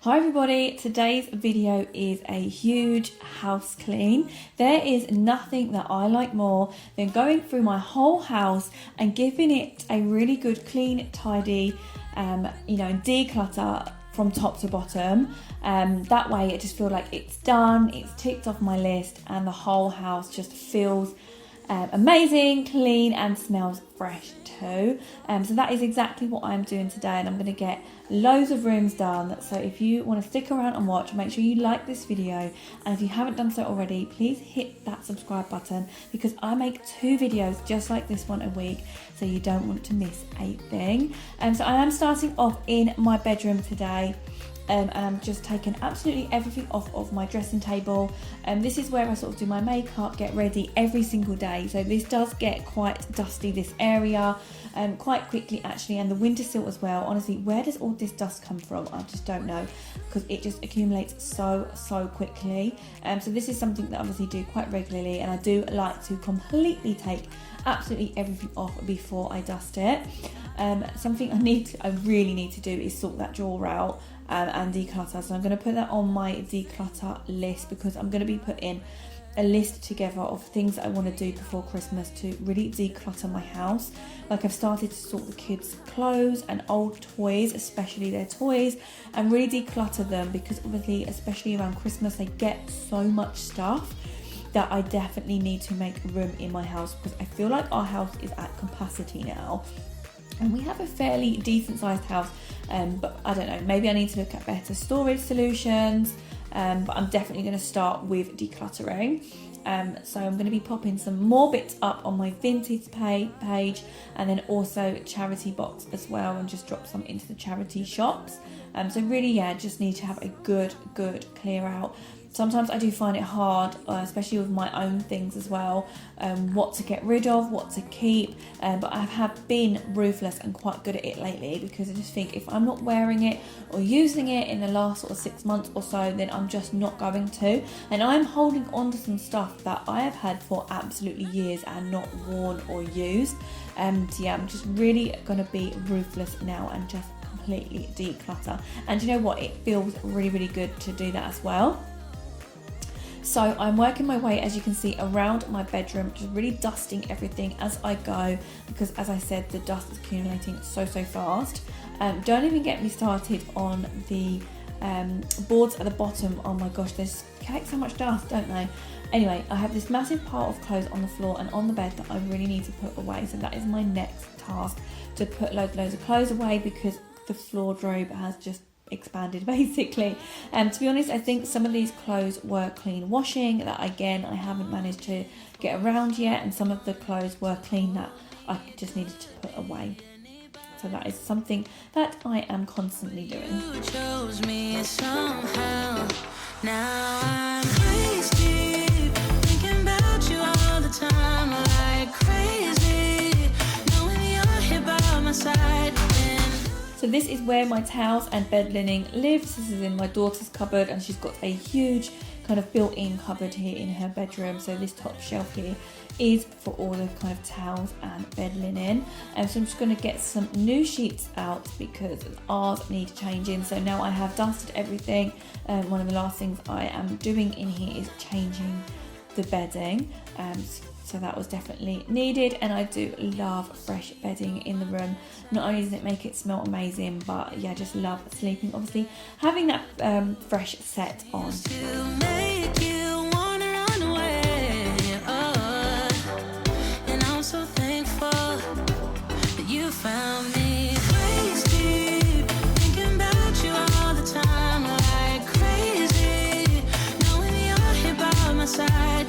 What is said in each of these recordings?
Hi everybody, today's video is a huge house clean. There is nothing that I like more than going through my whole house and giving it a really good clean, tidy, declutter from top to bottom. That way it just feels like it's done, it's ticked off my list, and the whole house just feels amazing, clean, and smells fresh too. So that is exactly what I'm doing today, and I'm going to get loads of rooms done. So if you want to stick around and watch, make sure you like this video, and if you haven't done so already, please hit that subscribe button, because I make 2 videos just like this one a week, so you don't want to miss a thing. So I am starting off in my bedroom today. And I'm just taking absolutely everything off of my dressing table. This is where I sort of do my makeup, get ready every single day. So this does get quite dusty, this area, quite quickly actually, and the windowsill as well. Honestly, where does all this dust come from? I just don't know, because it just accumulates so quickly. So this is something that I obviously do quite regularly, and I do like to completely take absolutely everything off before I dust it. Something I really need to do is sort that drawer out and declutter. So I'm going to put that on my declutter list, because I'm going to be putting a list together of things that I want to do before Christmas to really declutter my house. Like, I've started to sort the kids' clothes and old toys, especially their toys, and really declutter them, because obviously, especially around Christmas, they get so much stuff that I definitely need to make room in my house, because I feel like our house is at capacity now. And we have a fairly decent sized house, but I don't know, maybe I need to look at better storage solutions, but I'm definitely going to start with decluttering. So I'm going to be popping some more bits up on my Vintage page, and then also charity box as well, and just drop some into the charity shops. So really, just need to have a good clear out. Sometimes I do find it hard, especially with my own things as well, what to get rid of, what to keep, but I have been ruthless and quite good at it lately, because I just think if I'm not wearing it or using it in the last sort of 6 months or so, then I'm just not going to. And I'm holding on to some stuff that I have had for absolutely years and not worn or used. I'm just really going to be ruthless now and just completely declutter. And you know what, it feels really good to do that as well. So I'm working my way, as you can see, around my bedroom, just really dusting everything as I go, because as I said, the dust is accumulating so fast. Don't even get me started on the boards at the bottom. Oh my gosh, they collect so much dust, don't they? Anyway, I have this massive pile of clothes on the floor and on the bed that I really need to put away. So that is my next task, to put loads of clothes away, because the wardrobe has just expanded basically. To be honest, I think some of these clothes were clean washing that again I haven't managed to get around yet, and some of the clothes were clean that I just needed to put away. So that is something that I am constantly doing. You chose me somehow. Now I'm crazy, thinking about you all the time, like crazy, knowing you're here by my side. So this is where my towels and bed linen lives. This is in my daughter's cupboard, and she's got a huge kind of built-in cupboard here in her bedroom. So this top shelf here is for all the kind of towels and bed linen. And so I'm just going to get some new sheets out, because ours need changing. So now I have dusted everything. One of the last things I am doing in here is changing the bedding. So that was definitely needed, and I do love fresh bedding in the room. Not only does it make it smell amazing, but yeah, just love sleeping, obviously having that fresh set on. To make you wanna run away, and I'm so thankful that you found me. Crazy, thinking about you all the time, like crazy, knowing you're here by my side.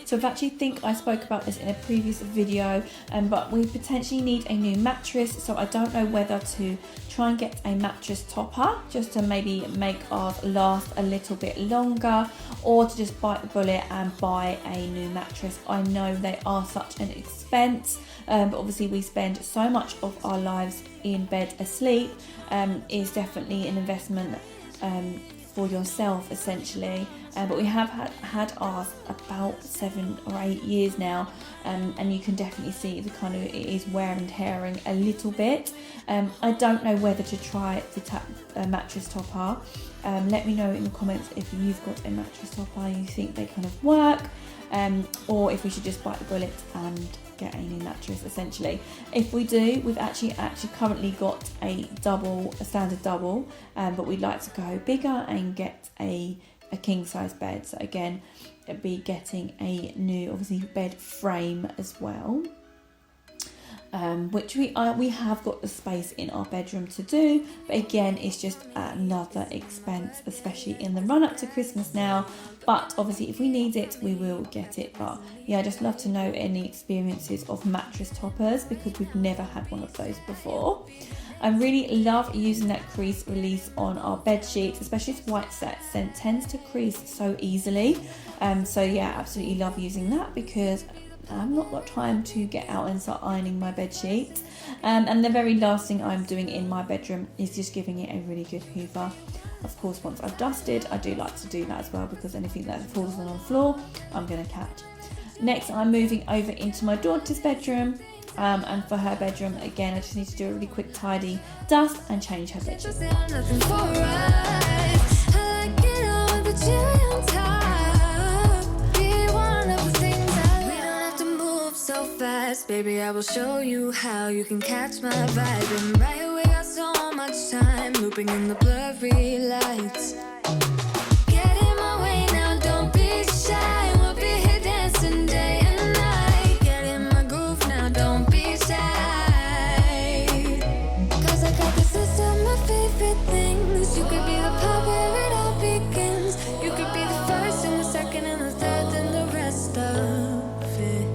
So I actually think I spoke about this in a previous video, but we potentially need a new mattress. So I don't know whether to try and get a mattress topper, just to maybe make ours last a little bit longer, or to just bite the bullet and buy a new mattress. I know they are such an expense, but obviously we spend so much of our lives in bed asleep. Is definitely an investment for yourself essentially. But we have had ours about 7 or 8 years now, and you can definitely see the kind of, it is wear and tearing a little bit. I don't know whether to try the mattress topper. Let me know in the comments if you've got a mattress topper and you think they kind of work, or if we should just bite the bullet and get a new mattress essentially. If we do, we've actually currently got a standard double, but we'd like to go bigger and get a king size bed. So again, it'd be getting a new, obviously, bed frame as well, which we have got the space in our bedroom to do, but again, it's just another expense, especially in the run up to Christmas now. But obviously, if we need it, we will get it. But yeah, I just love to know any experiences of mattress toppers, because we've never had one of those before. I really love using that crease release on our bed sheets, especially if white satin tends to crease so easily. So yeah, absolutely love using that, because I've not got time to get out and start ironing my bed sheets. And the very last thing I'm doing in my bedroom is just giving it a really good hoover. Of course, once I've dusted, I do like to do that as well, because anything that falls on the floor, I'm going to catch. Next, I'm moving over into my daughter's bedroom. And for her bedroom, again, I just need to do a really quick tidy, dust and change her bedsheet. So fast, baby, I will show you how you can catch my vibe. And right here we got so much time, looping in the blurry lights. Get in my way now, don't be shy. We'll be here dancing day and night. Get in my groove now, don't be shy. Cause I got this list of my favorite things. You could be the part where it all begins. You could be the first and the second and the third and the rest of it.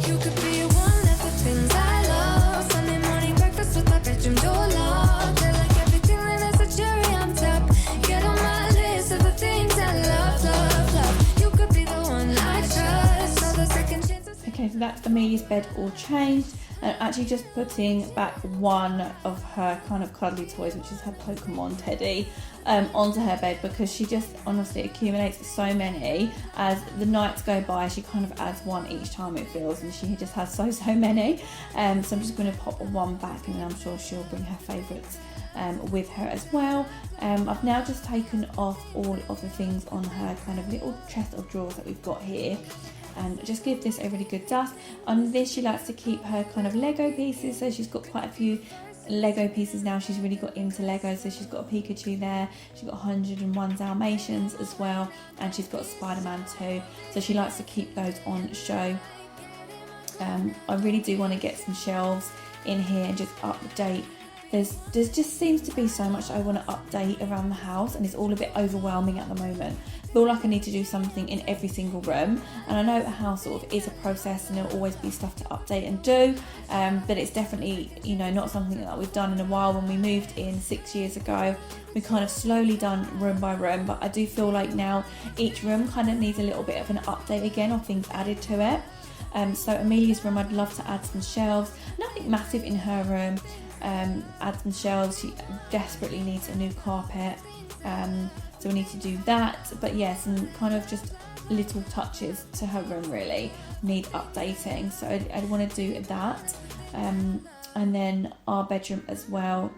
You could be one of the things I love. Sunday morning breakfast with my bedroom door locked. I like everything that has a cherry on top. Get on my list of the things I love, love, love. You could be the one I trust. All the second chances. Okay, so that's Amelia's bed all changed. And actually just putting back one of her kind of cuddly toys, which is her Pokemon teddy, onto her bed, because she just honestly accumulates so many. As the nights go by, she kind of adds one each time, it feels, and she just has so many. So I'm just going to pop one back, and then I'm sure she'll bring her favourites with her as well. I've now just taken off all of the things on her kind of little chest of drawers that we've got here, and just give this a really good dust. On this, she likes to keep her kind of Lego pieces, so she's got quite a few Lego pieces now. She's really got into Lego, so she's got a Pikachu there, she's got 101 Dalmatians as well, and she's got a Spider-Man too, so she likes to keep those on show. I really do want to get some shelves in here and just update. There's just seems to be so much I want to update around the house, and it's all a bit overwhelming at the moment. I feel like I need to do something in every single room, and I know a house sort of is a process and there'll always be stuff to update and do, but it's definitely, you know, not something that we've done in a while. When we moved in 6 years ago, we kind of slowly done room by room, but I do feel like now each room kind of needs a little bit of an update again, or things added to it. So Amelia's room, I'd love to add some shelves, nothing massive in her room. Add some shelves. She desperately needs a new carpet, so we need to do that. But yes, and kind of just little touches to her room really need updating, so I'd want to do that. And then our bedroom as well,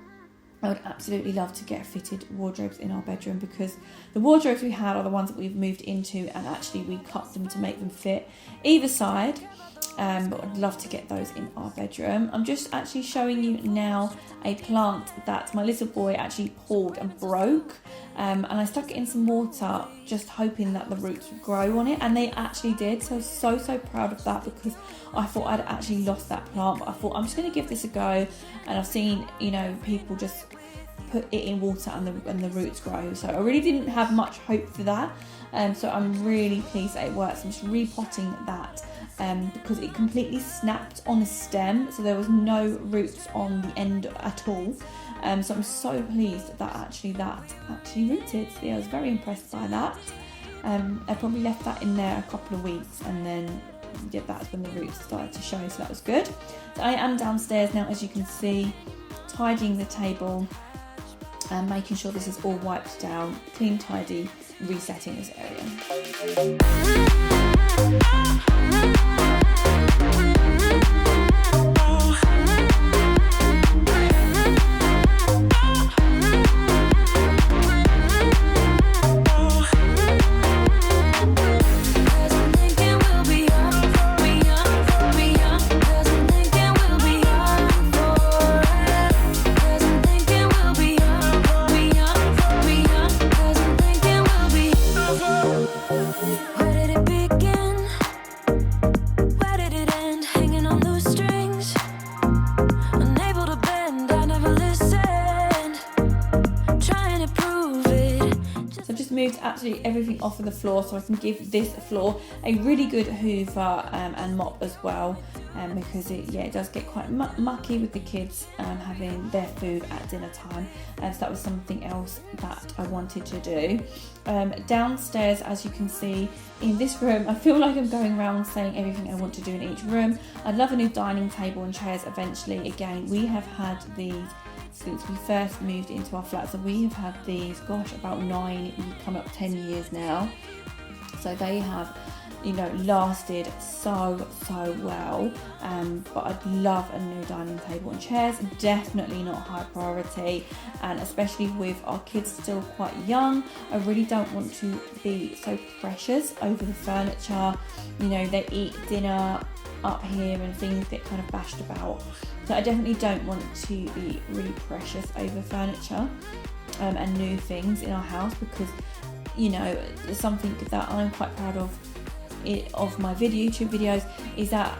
I would absolutely love to get fitted wardrobes in our bedroom, because the wardrobes we had are the ones that we've moved into, and actually we cut them to make them fit either side. But I'd love to get those in our bedroom. I'm just actually showing you now a plant that my little boy actually pulled and broke, and I stuck it in some water just hoping that the roots would grow on it, and they actually did. So proud of that, because I thought I'd actually lost that plant, but I thought I'm just going to give this a go, and I've seen, you know, people just put it in water and the roots grow, so I really didn't have much hope for that. So I'm really pleased that it works. I'm just repotting that because it completely snapped on the stem, so there was no roots on the end at all. So I'm so pleased that actually rooted. So yeah, I was very impressed by that. I probably left that in there a couple of weeks, and then that's when the roots started to show, so that was good. So I am downstairs now, as you can see, tidying the table. and making sure this is all wiped down, clean, tidy, resetting this area. Moved absolutely everything off of the floor so I can give this floor a really good hoover and mop as well, because it does get quite mucky with the kids having their food at dinner time, so that was something else that I wanted to do. Downstairs, as you can see in this room, I feel like I'm going around saying everything I want to do in each room. I'd love a new dining table and chairs eventually. Again, we have had these since we first moved into our flat, so we have had these, gosh, about 9, come up 10 years now, so they have, you know, lasted so well, but I'd love a new dining table and chairs. Definitely not high priority, and especially with our kids still quite young, I really don't want to be so precious over the furniture. You know, they eat dinner up here and things get kind of bashed about, so I definitely don't want to be really precious over furniture and new things in our house, because, you know, something that I'm quite proud of my YouTube videos is that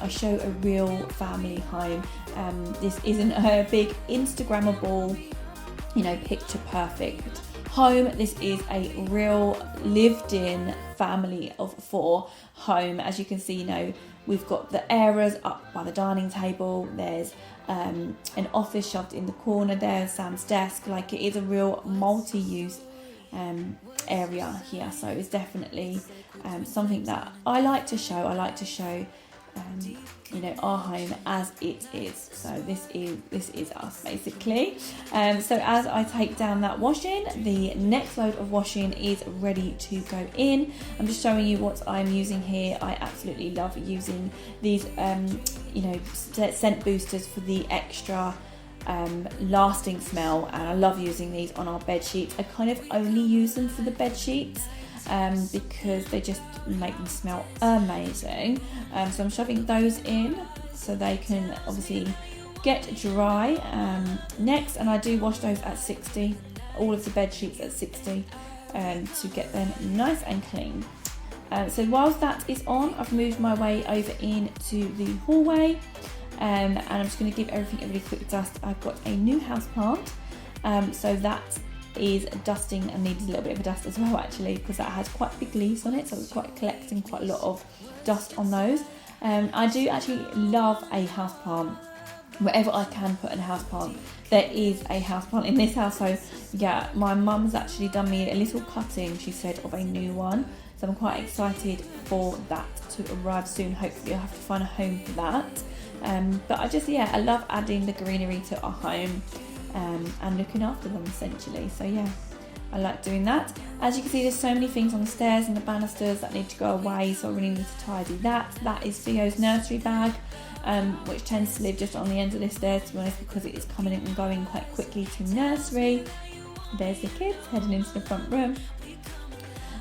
I show a real family home. This isn't a big Instagrammable, picture perfect home. This is a real lived in family of 4 home. As you can see, we've got the areas up by the dining table. There's an office shoved in the corner there, Sam's desk. Like, it is a real multi-use area here, so it's definitely something that I like to show. I like to show our home as it is. So this is us basically. So as I take down that washing, the next load of washing is ready to go in. I'm just showing you what I'm using here. I absolutely love using these scent boosters for the extra lasting smell, and I love using these on our bed sheets. I kind of only use them for the bed sheets because they just make them smell amazing. So I'm shoving those in so they can obviously get dry next, and I do wash those at 60, all of the bed sheets at 60 to get them nice and clean. So whilst that is on, I've moved my way over into the hallway. And I'm just going to give everything a really quick dust. I've got a new houseplant, so that is dusting and needs a little bit of a dust as well, actually, because that has quite big leaves on it, so it's quite collecting quite a lot of dust on those. I do actually love a houseplant. Wherever I can put a houseplant, there is a houseplant in this house. So yeah, my mum's actually done me a little cutting, she said, of a new one. So I'm quite excited for that to arrive soon. Hopefully I'll have to find a home for that. But I love adding the greenery to our home and looking after them essentially. So yeah, I like doing that. As you can see, there's so many things on the stairs and the banisters that need to go away, so I really need to tidy that. That is Theo's nursery bag, which tends to live just on the end of this stairs, to be honest, because it is coming and going quite quickly to nursery. There's the kids heading into the front room.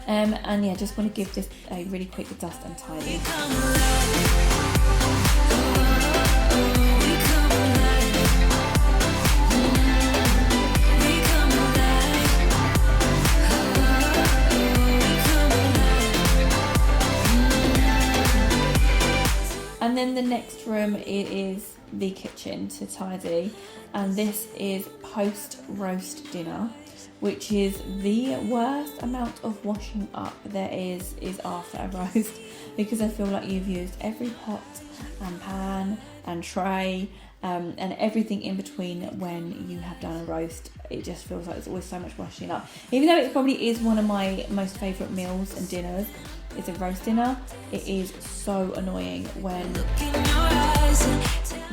And yeah, just want to give this a really quick dust and tidy. And then the next room, it is the kitchen to tidy, and this is post roast dinner, which is the worst amount of washing up there is after a roast, because I feel like you've used every pot and pan and tray and everything in between when you have done a roast. It just feels like there's always so much washing up, even though it probably is one of my most favourite meals and dinners. is a roast dinner. It is so annoying when you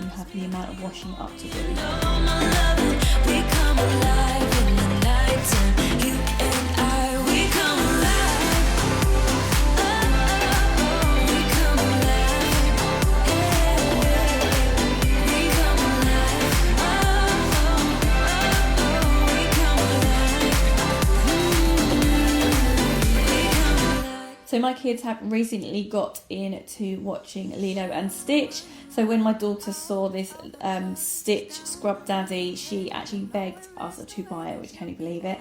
have the amount of washing up to do. So my kids have recently got into watching Lilo and Stitch. So when my daughter saw this Stitch Scrub Daddy, she actually begged us to buy it, which can you believe it?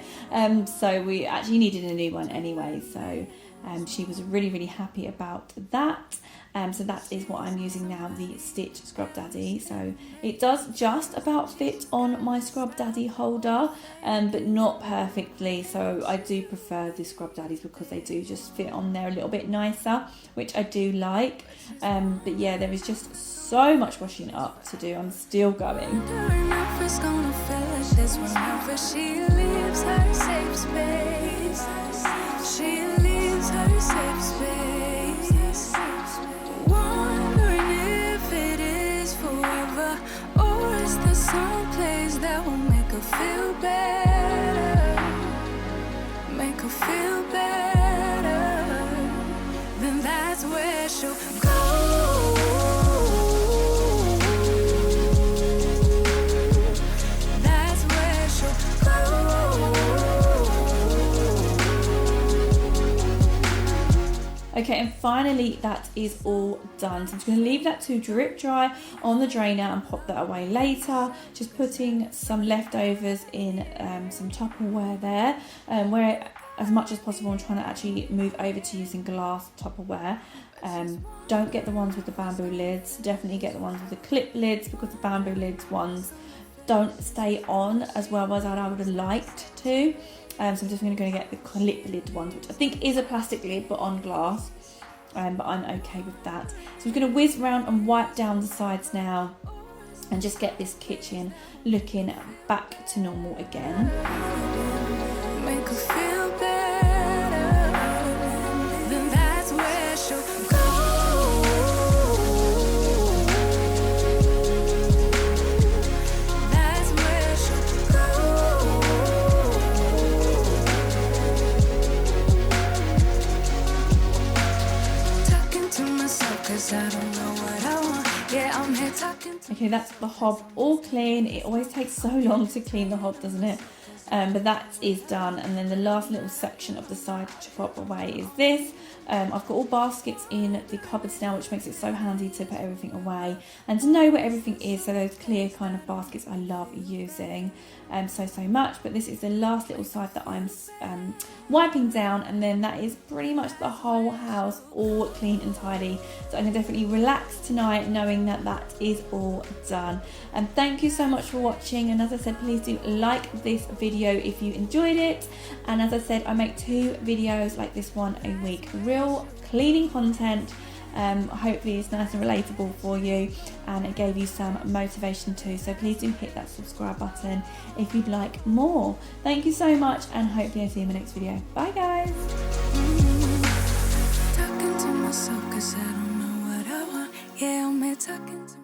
So we actually needed a new one anyway. So she was really, really happy about that. So that is what I'm using now, the Stitch Scrub Daddy. So it does just about fit on my Scrub Daddy holder, but not perfectly. So I do prefer the Scrub Daddies because they do just fit on there a little bit nicer, which I do like. But yeah, there is just so much washing up to do. I'm still going. Someplace that will make her feel better, make her feel better, then that's where she'll go. That's where she'll go. Okay, and finally that is all done. So I'm just going to leave that to drip dry on the drainer and pop that away later. Just putting some leftovers in some Tupperware there, where as much as possible I'm trying to actually move over to using glass Tupperware. Don't get the ones with the bamboo lids, definitely get the ones with the clip lids, because the bamboo lids ones don't stay on as well as I would have liked to. So I'm just going to get the clip lid ones, which I think is a plastic lid but on glass, but I'm okay with that. So I'm going to whiz around and wipe down the sides now and just get this kitchen looking back to normal again. Make her feel better, then that's where she'll go. Okay, that's the hob all clean. It always takes so long to clean the hob, doesn't it? But that is done, and then the last little section of the side to pop away is this. I've got all baskets in the cupboards now, which makes it so handy to put everything away and to know where everything is. So those clear kind of baskets I love using so much. But this is the last little side that I'm wiping down, and then that is pretty much the whole house all clean and tidy. So I can definitely relax tonight knowing that that is all done. And thank you so much for watching, and as I said, please do like this video if you enjoyed it. And as I said, I make 2 videos like this one a week, real cleaning content. Hopefully it's nice and relatable for you, and it gave you some motivation too. So please do hit that subscribe button if you'd like more. Thank you so much, and hopefully I'll see you in my next video. Bye guys. Talking to myself 'cause I don't know what I want. Yeah, I'm here talking to